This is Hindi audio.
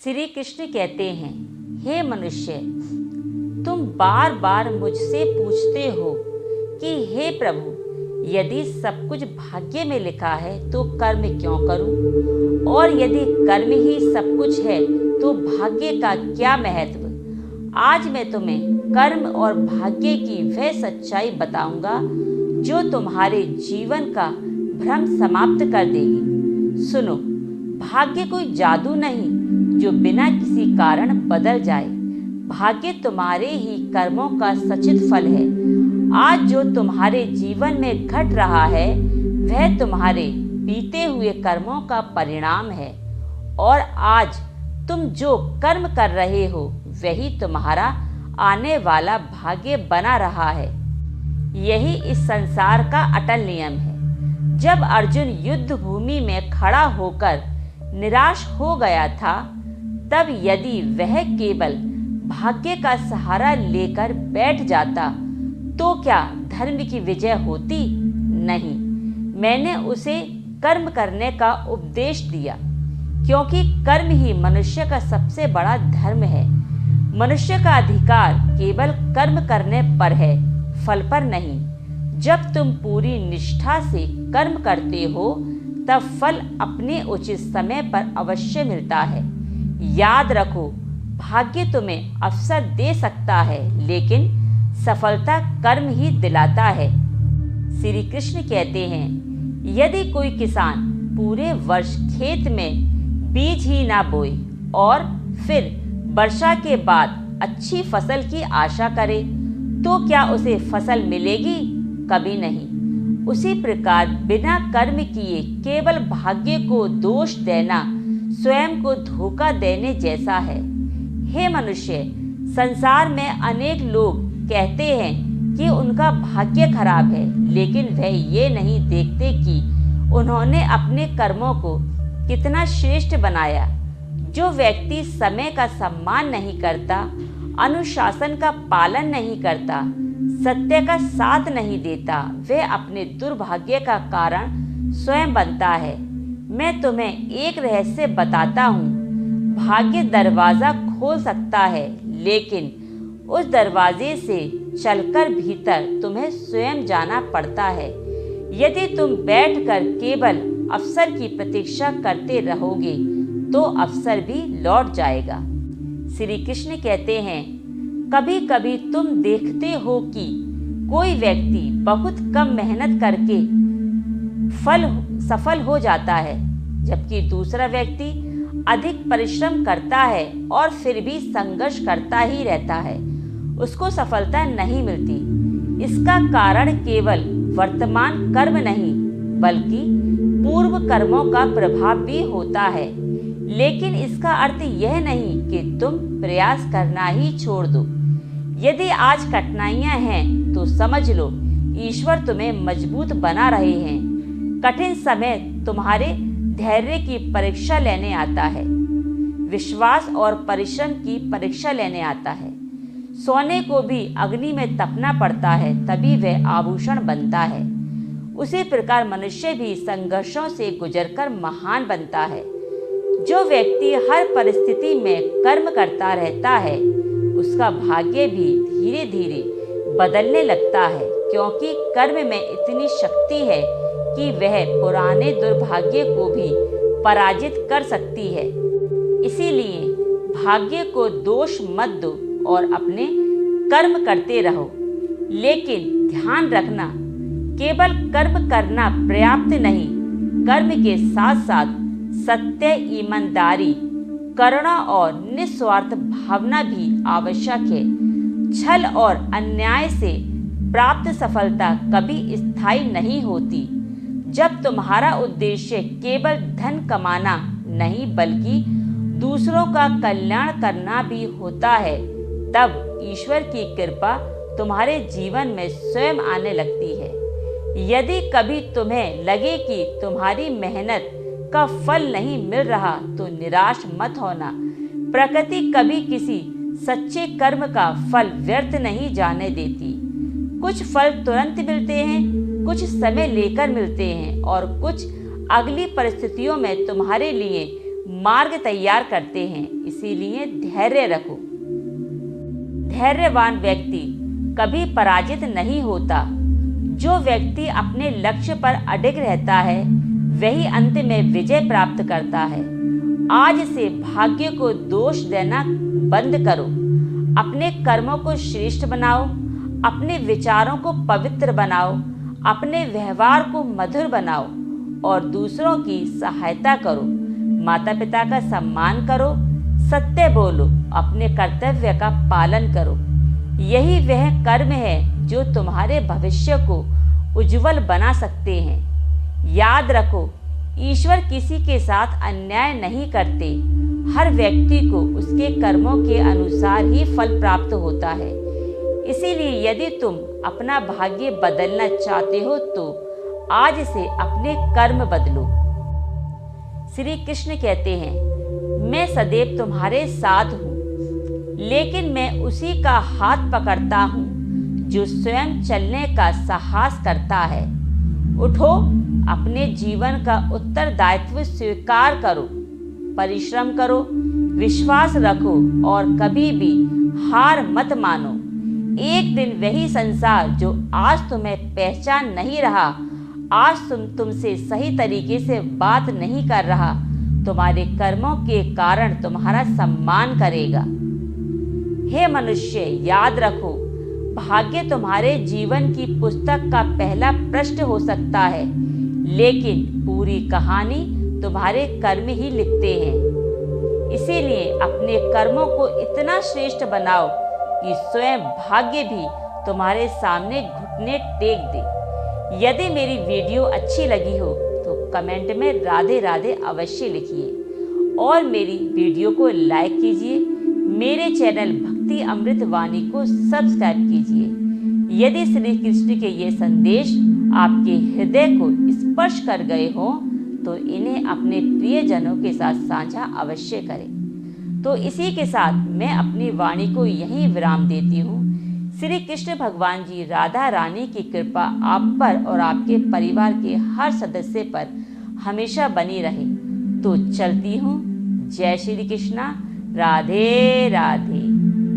श्री कृष्ण कहते हैं, हे मनुष्य, तुम बार बार मुझसे पूछते हो कि हे प्रभु, यदि सब कुछ भाग्य में लिखा है तो कर्म क्यों करूं? और यदि कर्म ही सब कुछ है तो भाग्य का क्या महत्व? आज मैं तुम्हें कर्म और भाग्य की वह सच्चाई बताऊंगा जो तुम्हारे जीवन का भ्रम समाप्त कर देगी। सुनो, भाग्य कोई जादू नहीं जो बिना किसी कारण बदल जाए। भाग्य तुम्हारे ही कर्मों का सचित फल है। आज जो तुम्हारे जीवन में घट रहा है वह तुम्हारे बीते हुए कर्मों का परिणाम है, और आज तुम जो कर्म कर रहे हो वही तुम्हारा आने वाला भाग्य बना रहा है। यही इस संसार का अटल नियम है। जब अर्जुन युद्ध भूमि में खड़ा होकर निराश हो गया था, तब यदि वह केवल भाग्य का सहारा लेकर बैठ जाता तो क्या धर्म की विजय होती? नहीं, मैंने उसे कर्म करने का उपदेश दिया, क्योंकि कर्म ही मनुष्य का सबसे बड़ा धर्म है। मनुष्य का अधिकार केवल कर्म करने पर है, फल पर नहीं। जब तुम पूरी निष्ठा से कर्म करते हो तब फल अपने उचित समय पर अवश्य मिलता है। याद रखो, भाग्य तुम्हें अवसर दे सकता है, लेकिन सफलता कर्म ही दिलाता है। श्री कृष्ण कहते हैं, यदि कोई किसान पूरे वर्ष खेत में बीज ही ना बोए और फिर वर्षा के बाद अच्छी फसल की आशा करे तो क्या उसे फसल मिलेगी? कभी नहीं। उसी प्रकार बिना कर्म किए केवल भाग्य को दोष देना स्वयं को धोखा देने जैसा है। हे मनुष्य, संसार में अनेक लोग कहते हैं कि उनका भाग्य खराब है, लेकिन वह ये नहीं देखते कि उन्होंने अपने कर्मों को कितना श्रेष्ठ बनाया। जो व्यक्ति समय का सम्मान नहीं करता, अनुशासन का पालन नहीं करता, सत्य का साथ नहीं देता, वह अपने दुर्भाग्य का कारण स्वयं बनता है। मैं तुम्हें एक रहस्य बताता हूँ। भाग्य दरवाजा खोल सकता है, लेकिन उस दरवाजे से चलकर भीतर तुम्हें स्वयं जाना पड़ता है। यदि तुम बैठकर केवल अवसर की प्रतीक्षा करते रहोगे तो अवसर भी लौट जाएगा। श्री कृष्ण कहते हैं, कभी कभी तुम देखते हो कि कोई व्यक्ति बहुत कम मेहनत करके सफल हो जाता है, जबकि दूसरा व्यक्ति अधिक परिश्रम करता है और फिर भी संघर्ष करता ही रहता है, उसको सफलता नहीं मिलती। इसका कारण केवल वर्तमान कर्म नहीं बल्कि पूर्व कर्मों का प्रभाव भी होता है। लेकिन इसका अर्थ यह नहीं कि तुम प्रयास करना ही छोड़ दो। यदि आज कठिनाइयां हैं तो समझ लो ईश्वर तुम्हें मजबूत बना रहे हैं। कठिन समय तुम्हारे धैर्य की परीक्षा लेने आता है, विश्वास और परिश्रम की परीक्षा लेने आता है। सोने को भी अग्नि में तपना पड़ता है, तभी वह आभूषण बनता है। उसी प्रकार मनुष्य भी संघर्षों से गुजरकर महान बनता है। जो व्यक्ति हर परिस्थिति में कर्म करता रहता है, उसका भाग्य भी धीरे धीरे बदलने लगता है, क्योंकि कर्म में इतनी शक्ति है कि वह पुराने दुर्भाग्य को भी पराजित कर सकती है। इसीलिए भाग्य को दोष मत दो और अपने कर्म करते रहो। लेकिन ध्यान रखना, केवल कर्म करना पर्याप्त नहीं, कर्म के साथ साथ सत्य, ईमानदारी, करुणा और निस्वार्थ भावना भी आवश्यक है। छल और अन्याय से प्राप्त सफलता कभी स्थायी नहीं होती। जब तुम्हारा उद्देश्य केवल धन कमाना नहीं बल्कि दूसरों का कल्याण करना भी होता है, तब ईश्वर की कृपा तुम्हारे जीवन में स्वयं आने लगती है। यदि कभी तुम्हें लगे कि तुम्हारी मेहनत का फल नहीं मिल रहा तो निराश मत होना। प्रकृति कभी किसी सच्चे कर्म का फल व्यर्थ नहीं जाने देती। कुछ फल तुरंत मिलते हैं, कुछ समय लेकर मिलते हैं और कुछ अगली परिस्थितियों में तुम्हारे लिए मार्ग तैयार करते हैं, इसीलिए धैर्य रखो। धैर्यवान व्यक्ति कभी पराजित नहीं होता। जो व्यक्ति अपने लक्ष्य पर अडिग रहता है वही अंत में विजय प्राप्त करता है। आज से भाग्य को दोष देना बंद करो। अपने कर्मों को श्रेष्ठ बनाओ, अपने विचारों को पवित्र बनाओ, अपने व्यवहार को मधुर बनाओ और दूसरों की सहायता करो। माता पिता का सम्मान करो, सत्य बोलो, अपने कर्तव्य का पालन करो। यही वह कर्म है जो तुम्हारे भविष्य को उज्जवल बना सकते हैं। याद रखो, ईश्वर किसी के साथ अन्याय नहीं करते। हर व्यक्ति को उसके कर्मों के अनुसार ही फल प्राप्त होता है। इसीलिए यदि तुम अपना भाग्य बदलना चाहते हो तो आज से अपने कर्म बदलो। श्री कृष्ण कहते हैं, मैं सदैव तुम्हारे साथ हूँ, लेकिन मैं उसी का हाथ पकड़ता हूँ जो स्वयं चलने का साहस करता है। उठो, अपने जीवन का उत्तरदायित्व स्वीकार करो, परिश्रम करो, विश्वास रखो और कभी भी हार मत मानो। एक दिन वही संसार जो आज तुम्हें पहचान नहीं रहा, आज तुमसे सही तरीके से बात नहीं कर रहा, तुम्हारे कर्मों के कारण तुम्हारा सम्मान करेगा। हे मनुष्य, याद रखो, भाग्य तुम्हारे जीवन की पुस्तक का पहला पृष्ठ हो सकता है, लेकिन पूरी कहानी तुम्हारे कर्म ही लिखते हैं। इसीलिए अपने कर्मों को इतना श्रेष्ठ बनाओ कि स्वयं भाग्य भी तुम्हारे सामने घुटने टेक दे। यदि मेरी वीडियो अच्छी लगी हो तो कमेंट में राधे राधे अवश्य लिखिए और मेरी वीडियो को लाइक कीजिए। मेरे चैनल भक्ति अमृत वाणी को सब्सक्राइब कीजिए। यदि श्री कृष्ण के ये संदेश आपके हृदय को स्पर्श कर गए हों तो इन्हें अपने प्रियजनों के साथ साझा अवश्य करें। तो इसी के साथ मैं अपनी वाणी को यहीं विराम देती हूँ। श्री कृष्ण भगवान जी राधा रानी की कृपा आप पर और आपके परिवार के हर सदस्य पर हमेशा बनी रहे। तो चलती हूँ। जय श्री कृष्णा। राधे राधे।